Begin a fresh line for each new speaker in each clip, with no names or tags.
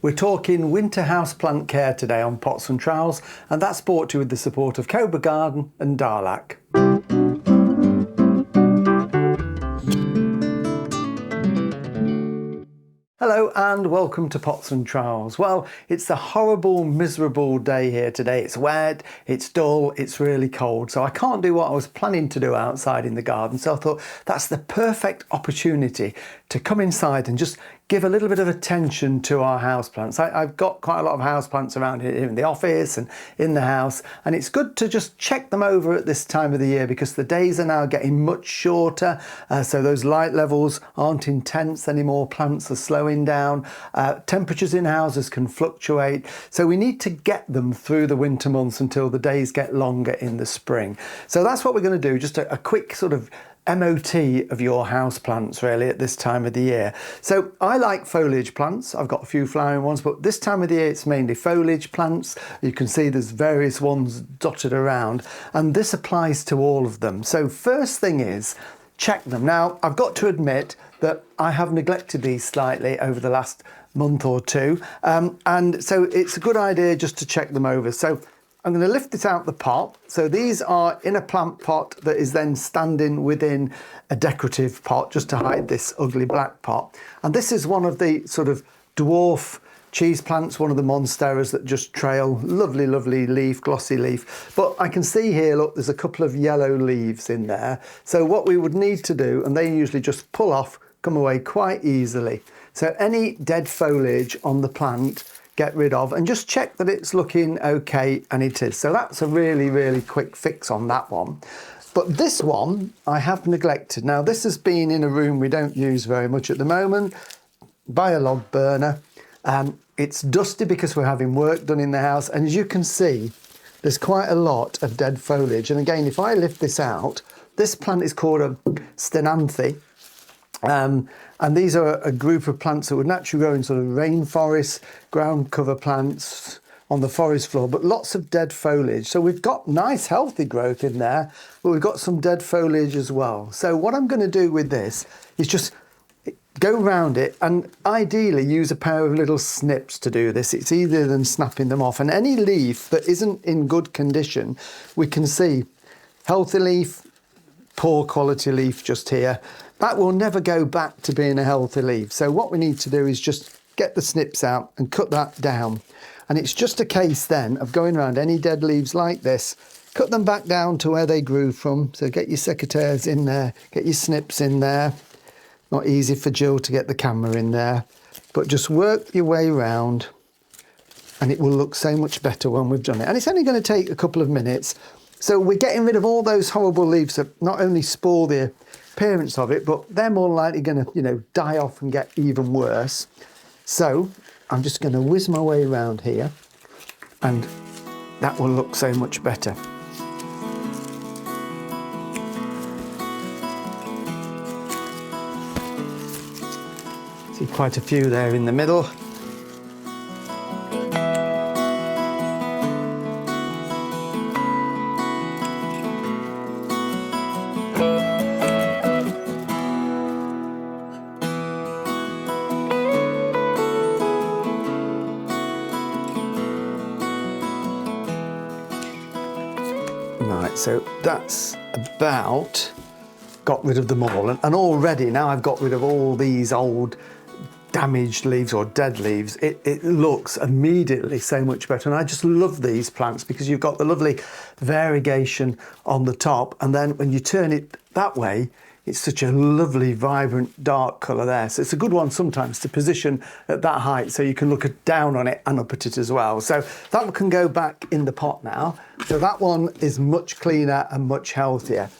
We're talking winter houseplant care today on Pots and Trowels, and that's brought to you with the support of Cobra Garden and Darlac. Hello and welcome to Pots and Trowels. Well, it's a horrible, miserable day here today. It's wet, it's dull, it's really cold. So I can't do what I was planning to do outside in the garden. So I thought that's the perfect opportunity to come inside and just give a little bit of attention to our houseplants. I've got quite a lot of houseplants around here in the office and in the house, and it's good to just check them over at this time of the year because the days are now getting much shorter, so those light levels aren't intense anymore, plants are slowing down, temperatures in houses can fluctuate, so we need to get them through the winter months until the days get longer in the spring. So that's what we're going to do, just a quick sort of MOT of your house plants really at this time of the year. So I like foliage plants. I've got a few flowering ones, but this time of the year it's mainly foliage plants. You can see there's various ones dotted around, and this applies to all of them. So first thing is check them. Now I've got to admit that I have neglected these slightly over the last month or two, and so it's a good idea just to check them over. So I'm going to lift this out the pot. So these are in a plant pot that is then standing within a decorative pot just to hide this ugly black pot. And this is one of the sort of dwarf cheese plants, one of the monsteras that just trail. Lovely, lovely leaf, glossy leaf. But I can see here, look, there's a couple of yellow leaves in there. So what we would need to do, and they usually just pull off, come away quite easily. So any dead foliage on the plant, get rid of, and just check that it's looking okay, and it is. So that's a really, really quick fix on that one. But this one I have neglected. Now this has been in a room we don't use very much at the moment, by a log burner. It's dusty because we're having work done in the house, and as you can see there's quite a lot of dead foliage. And again, if I lift this out, this plant is called a stenanthe. And these are a group of plants that would naturally grow in sort of rainforest, ground cover plants on the forest floor, but lots of dead foliage. So we've got nice healthy growth in there, but we've got some dead foliage as well. So what I'm going to do with this is just go around it and ideally use a pair of little snips to do this. It's easier than snapping them off. And any leaf that isn't in good condition, we can see healthy leaf, poor quality leaf just here. That will never go back to being a healthy leaf. So what we need to do is just get the snips out and cut that down. And it's just a case then of going around any dead leaves like this, cut them back down to where they grew from. So get your secateurs in there, get your snips in there. Not easy for Jill to get the camera in there, but just work your way around and it will look so much better when we've done it. And it's only going to take a couple of minutes. So we're getting rid of all those horrible leaves that not only spoil the appearance of it, but they're more likely going to, die off and get even worse. So I'm just going to whiz my way around here and that will look so much better. See quite a few there in the middle. Right, so that's about got rid of them all, and already now I've got rid of all these old damaged leaves or dead leaves. It looks immediately so much better, and I just love these plants because you've got the lovely variegation on the top, and then when you turn it that way it's such a lovely vibrant dark colour there. So it's a good one sometimes to position at that height so you can look down on it and up at it as well. So that one can go back in the pot now. So that one is much cleaner and much healthier.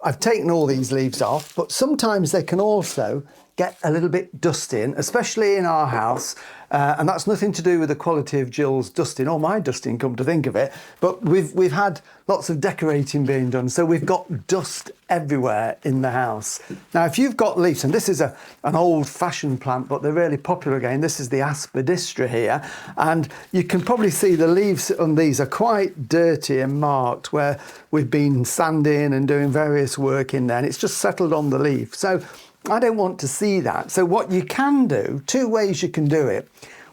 I've taken all these leaves off, but sometimes they can also get a little bit dusty, especially in our house. And that's nothing to do with the quality of Jill's dusting or my dusting, come to think of it. But we've had lots of decorating being done, so we've got dust everywhere in the house. Now, if you've got leaves, and this is an old-fashioned plant, but they're really popular again. This is the aspidistra here, and you can probably see the leaves on these are quite dirty and marked where we've been sanding and doing various work in there, and it's just settled on the leaf. So I don't want to see that. So what you can do, two ways you can do it.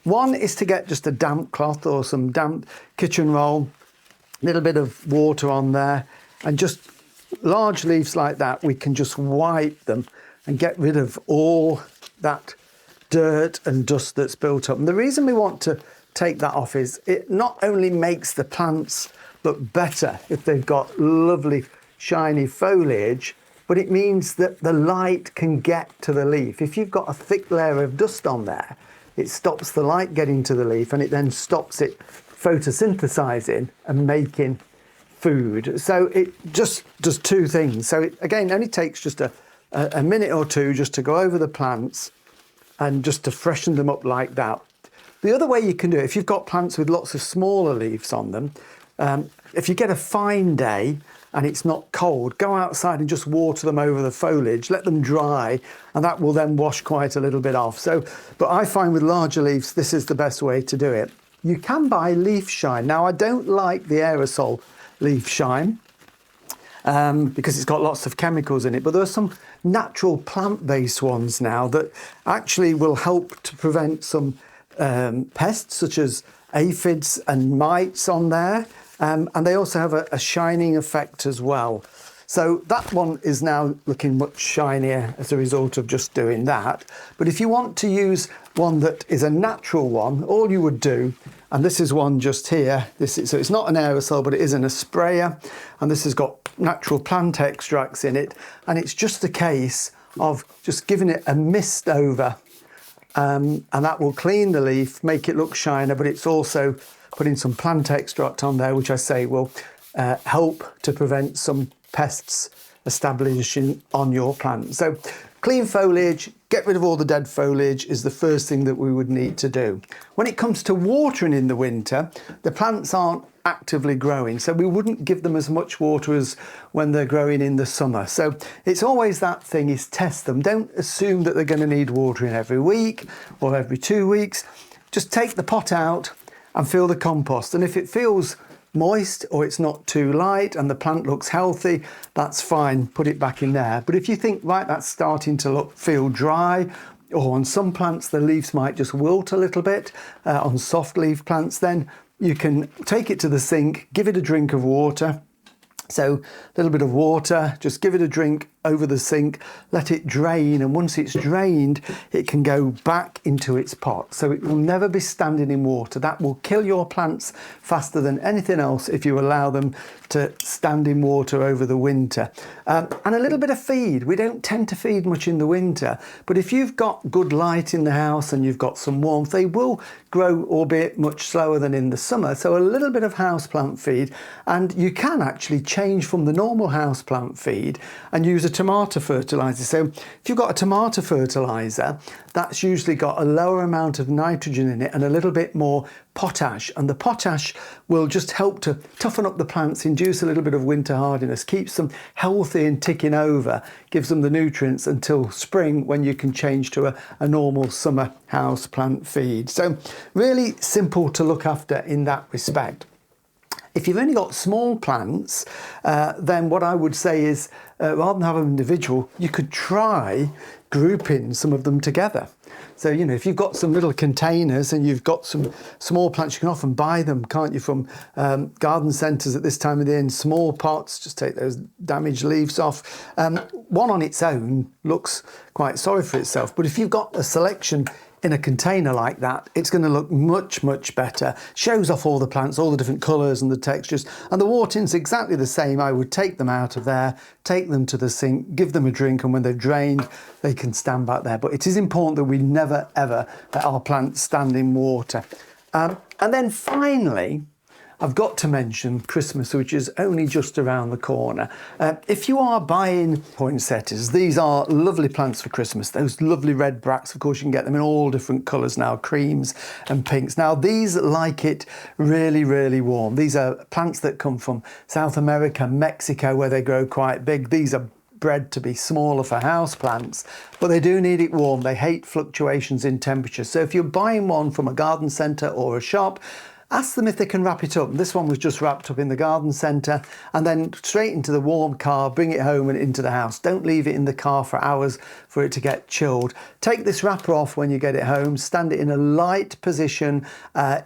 One is to get just a damp cloth or some damp kitchen roll, a little bit of water on there, and just large leaves like that, we can just wipe them and get rid of all that dirt and dust that's built up. And the reason we want to take that off is it not only makes the plants look better if they've got lovely shiny foliage, but it means that the light can get to the leaf. If you've got a thick layer of dust on there, it stops the light getting to the leaf, and it then stops it photosynthesizing and making food. So it just does two things. So it, again, only takes just a minute or two just to go over the plants and just to freshen them up like that. The other way you can do it, if you've got plants with lots of smaller leaves on them, if you get a fine day and it's not cold, go outside and just water them over the foliage, let them dry, and that will then wash quite a little bit off. So, but I find with larger leaves, this is the best way to do it. You can buy leaf shine. Now, I don't like the aerosol leaf shine because it's got lots of chemicals in it, but there are some natural plant-based ones now that actually will help to prevent some pests such as aphids and mites on there, and they also have a shining effect as well. So that one is now looking much shinier as a result of just doing that. But if you want to use one that is a natural one, all you would do, and this is one just here, so it's not an aerosol, but it is in a sprayer, and this has got natural plant extracts in it, and it's just a case of just giving it a mist over, and that will clean the leaf, make it look shiner, but it's also putting some plant extract on there, which I say will help to prevent some pests establishing on your plant. So clean foliage, get rid of all the dead foliage is the first thing that we would need to do. When it comes to watering in the winter, the plants aren't actively growing, so we wouldn't give them as much water as when they're growing in the summer. So it's always that thing, is test them. Don't assume that they're going to need watering every week or every 2 weeks. Just take the pot out and fill the compost, and if it feels moist or it's not too light and the plant looks healthy, that's fine, put it back in there. But if you think, right, that's starting to feel dry, or on some plants the leaves might just wilt a little bit, on soft leaf plants, then you can take it to the sink, give it a drink of water. So a little bit of water, just give it a drink over the sink, let it drain, and once it's drained, it can go back into its pot. So it will never be standing in water. That will kill your plants faster than anything else if you allow them to stand in water over the winter. And a little bit of feed. We don't tend to feed much in the winter, but if you've got good light in the house and you've got some warmth, they will grow, albeit much slower than in the summer. So a little bit of houseplant feed, and you can actually change from the normal houseplant feed and use a tomato fertilizer. So if you've got a tomato fertilizer, that's usually got a lower amount of nitrogen in it and a little bit more potash, and the potash will just help to toughen up the plants, induce a little bit of winter hardiness, keeps them healthy and ticking over, gives them the nutrients until spring, when you can change to a normal summer house plant feed. So really simple to look after in that respect. If you've only got small plants, then what I would say is, rather than have them individual, you could try grouping some of them together. So, you know, if you've got some little containers and you've got some small plants, you can often buy them, can't you, from garden centres at this time of the year in small pots. Just take those damaged leaves off. One on its own looks quite sorry for itself, but if you've got a selection in a container like that, it's going to look much, much better. Shows off all the plants, all the different colours and the textures. And the watering's exactly the same. I would take them out of there, take them to the sink, give them a drink, and when they've drained, they can stand back there. But it is important that we never, ever let our plants stand in water. And then finally, I've got to mention Christmas, which is only just around the corner. If you are buying poinsettias, these are lovely plants for Christmas. Those lovely red bracts, of course, you can get them in all different colours now, creams and pinks. Now, these like it really, really warm. These are plants that come from South America, Mexico, where they grow quite big. These are bred to be smaller for house plants, but they do need it warm. They hate fluctuations in temperature. So if you're buying one from a garden centre or a shop, ask them if they can wrap it up. This one was just wrapped up in the garden centre, and then straight into the warm car, bring it home and into the house. Don't leave it in the car for hours for for it to get chilled. Take this wrapper off when you get it home, stand it in a light position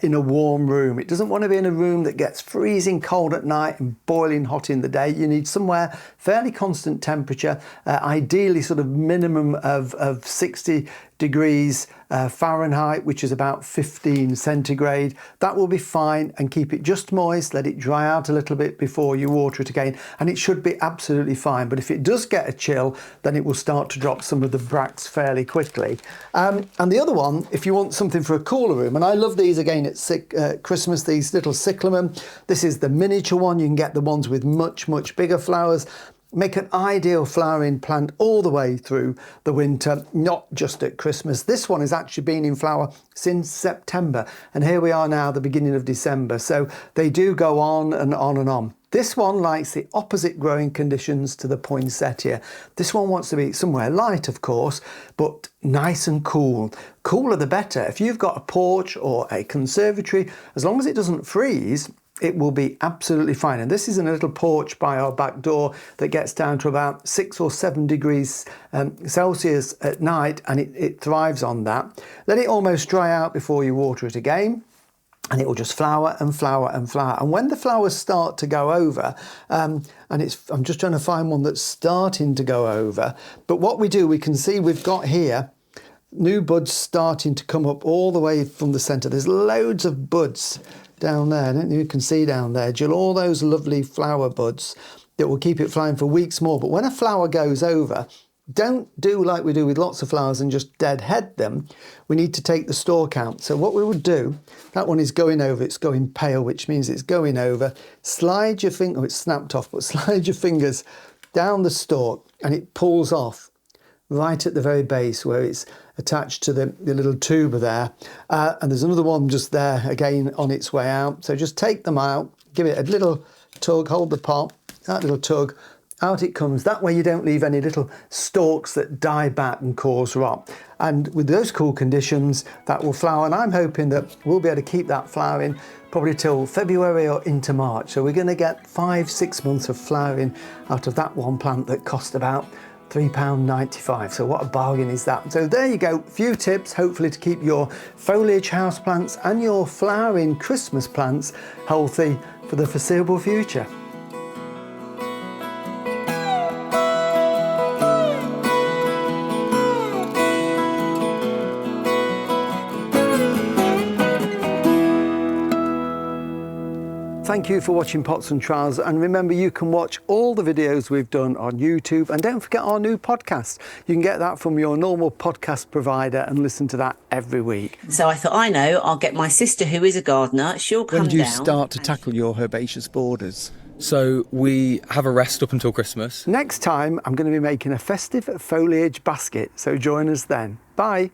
in a warm room. It doesn't want to be in a room that gets freezing cold at night and boiling hot in the day. You need somewhere fairly constant temperature, ideally sort of minimum of 60 degrees Fahrenheit, which is about 15 centigrade. That will be fine, and keep it just moist, let it dry out a little bit before you water it again, and it should be absolutely fine. But if it does get a chill, then it will start to drop some of the bracts fairly quickly. And the other one, if you want something for a cooler room, and I love these again at Christmas, these little cyclamen. This is the miniature one. You can get the ones with much bigger flowers. Make an ideal flowering plant all the way through the winter, not just at Christmas. This one has actually been in flower since September, and here we are now, the beginning of December. So they do go on and on and on. This one likes the opposite growing conditions to the poinsettia. This one wants to be somewhere light, of course, but nice and cool. Cooler the better. If you've got a porch or a conservatory, as long as it doesn't freeze, it will be absolutely fine. And this is in a little porch by our back door that gets down to about 6 or 7 degrees Celsius at night, and it thrives on that. Let it almost dry out before you water it again, and it will just flower and flower and flower. And when the flowers start to go over, I'm just trying to find one that's starting to go over, but what we do, we can see we've got here new buds starting to come up all the way from the centre. There's loads of buds down there. I don't know if you can see down there, Jill, all those lovely flower buds that will keep it flying for weeks more. But when a flower goes over, don't do like we do with lots of flowers and just deadhead them. We need to take the stalk out. So what we would do, that one is going over, it's going pale, which means it's going over. Slide your finger, oh, it's snapped off, but slide your fingers down the stalk and it pulls off right at the very base where it's attached to the little tuber there. And there's another one just there again on its way out. So just take them out, give it a little tug, hold the pot, that little tug, out it comes. That way you don't leave any little stalks that die back and cause rot. And with those cool conditions, that will flower. And I'm hoping that we'll be able to keep that flowering probably till February or into March. So we're going to get 5-6 months of flowering out of that one plant that cost about £3.95. So what a bargain is that? So there you go, a few tips hopefully to keep your foliage houseplants and your flowering Christmas plants healthy for the foreseeable future. Thank you for watching Pots and Trowels, and remember you can watch all the videos we've done on YouTube, and don't forget our new podcast. You can get that from your normal podcast provider and listen to that every week.
So I thought, I know, I'll get my sister who is a gardener, she'll come down.
When do you start to tackle your herbaceous borders?
So we have a rest up until Christmas.
Next time I'm going to be making a festive foliage basket, so join us then. Bye.